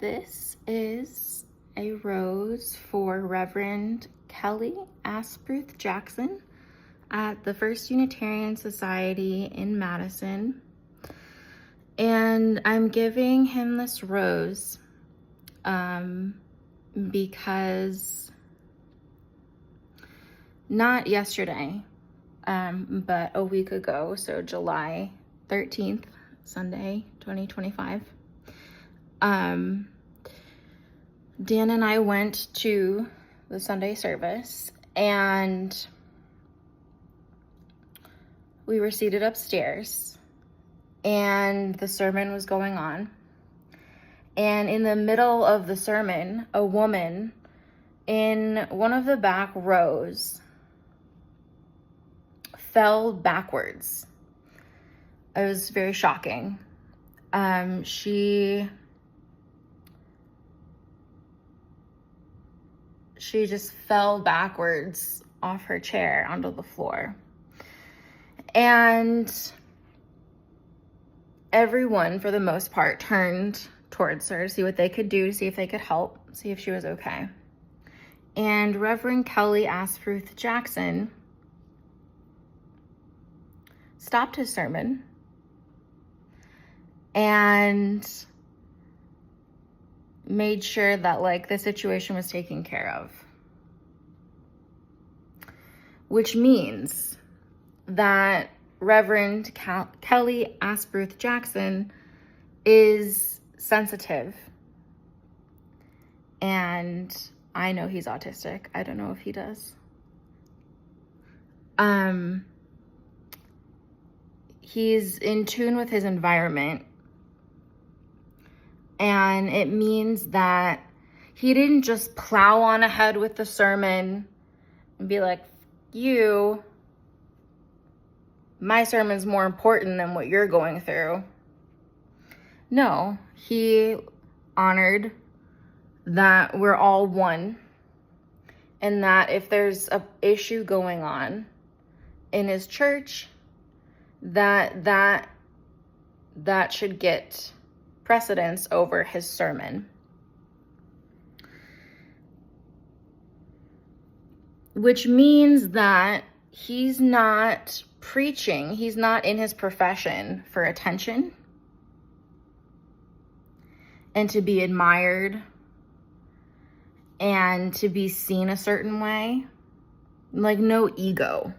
This is a rose for Reverend Kelly Asprooth Jackson at the First Unitarian Society in Madison. And I'm giving him this rose because not yesterday, but a week ago, so July 13th, Sunday, 2025, Dan and I went to the Sunday service, and we were seated upstairs, and the sermon was going on. And in the middle of the sermon, a woman in one of the back rows fell backwards. It was very shocking. She just fell backwards off her chair onto the floor. And everyone, for the most part, turned towards her to see what they could do, to see if they could help, see if she was okay. And Reverend Kelly Asprooth Jackson stopped his sermon and made sure that the situation was taken care of. Which means that Reverend Kelly Asprooth Jackson is sensitive. And I know he's autistic. I don't know if he does. He's in tune with his environment. And it means that he didn't just plow on ahead with the sermon and be like, my sermon's more important than what you're going through. No, he honored that we're all one, and that if there's an issue going on in his church, that should get precedence over his sermon. Which means that he's not preaching, he's not in his profession for attention and to be admired and to be seen a certain way. No ego.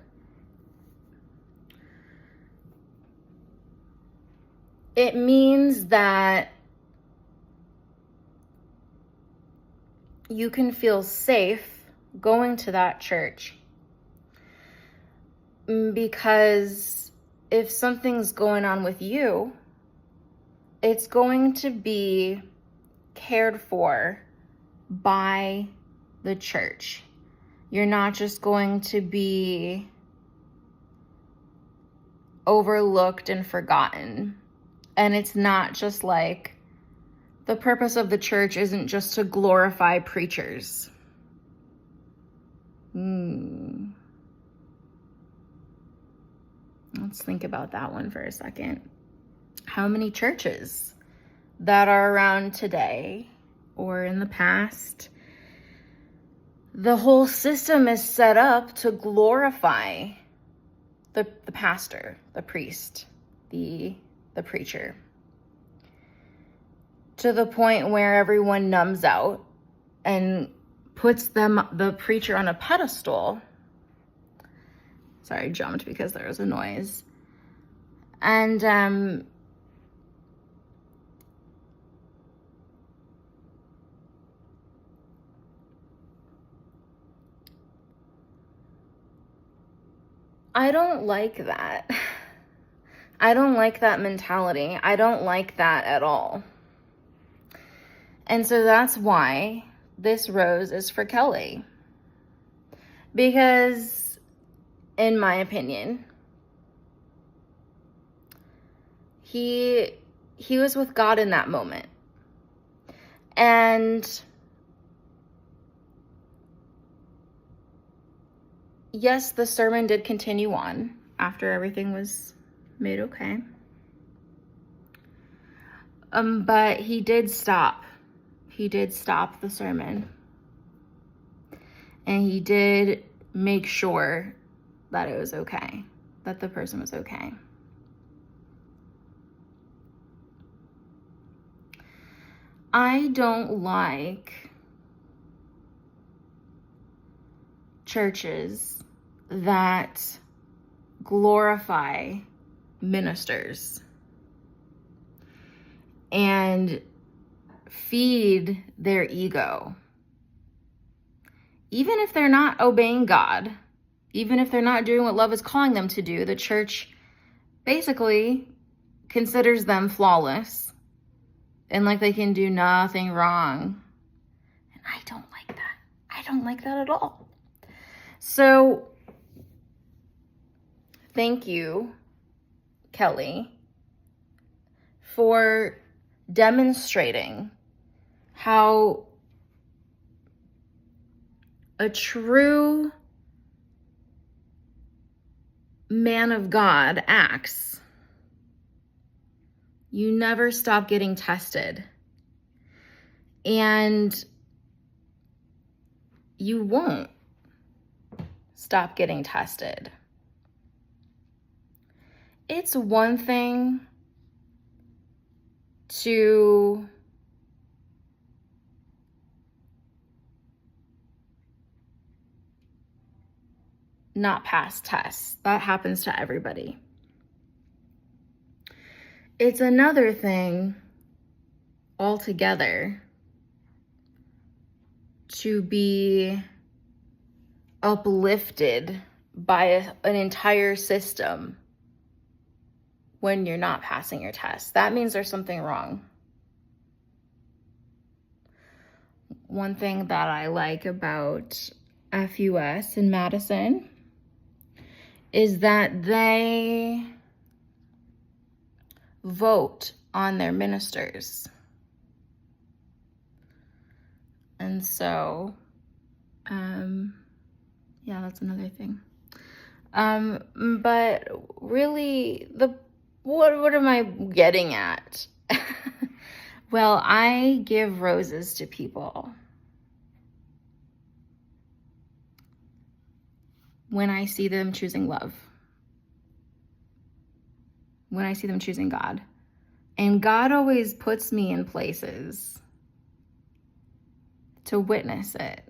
It means that you can feel safe going to that church, because if something's going on with you, it's going to be cared for by the church. You're not just going to be overlooked and forgotten. And it's not just the purpose of the church isn't just to glorify preachers. Let's think about that one for a second. How many churches that are around today or in the past, the whole system is set up to glorify the pastor, the priest, the preacher, to the point where everyone numbs out and puts the preacher on a pedestal. Sorry, I jumped because there was a noise. And I don't like that. I don't like that mentality. I don't like that at all. And so that's why this rose is for Kelly. Because, in my opinion, he was with God in that moment. And yes, the sermon did continue on after everything was made okay. But he did stop he did stop the sermon. And he did make sure that it was okay, that the person was okay. I don't like churches that glorify ministers and feed their ego. Even if they're not obeying God, even if they're not doing what love is calling them to do, the church basically considers them flawless and like they can do nothing wrong. And I don't like that. I don't like that at all. So, thank you, Kelly, for demonstrating how a true man of God acts. You never stop getting tested. And you won't stop getting tested. It's one thing to not pass tests. That happens to everybody. It's another thing altogether to be uplifted by an entire system when you're not passing your test. That means there's something wrong. One thing that I like about FUS in Madison is that they vote on their ministers. And so, yeah, that's another thing. But really, what am I getting at? Well, I give roses to people when I see them choosing love, when I see them choosing God. And God always puts me in places to witness it.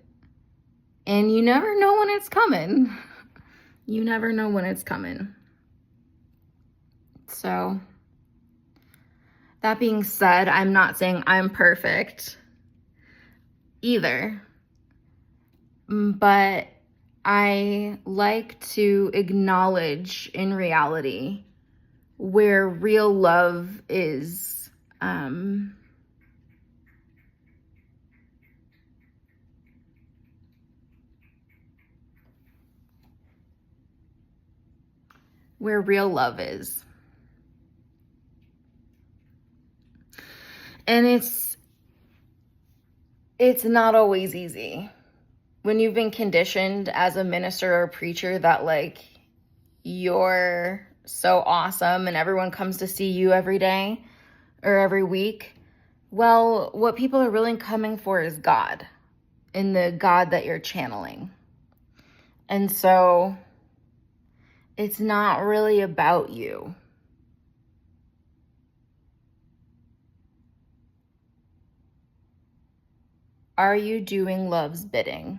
And you never know when it's coming. You never know when it's coming. So, that being said, I'm not saying I'm perfect either. But I like to acknowledge in reality where real love is. Where real love is. And it's not always easy. When you've been conditioned as a minister or a preacher that like you're so awesome and everyone comes to see you every day or every week, well, what people are really coming for is God and the God that you're channeling. And so it's not really about you. Are you doing love's bidding?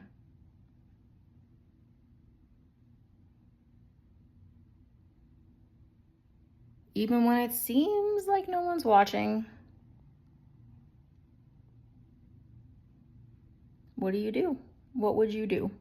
Even when it seems like no one's watching. What do you do? What would you do?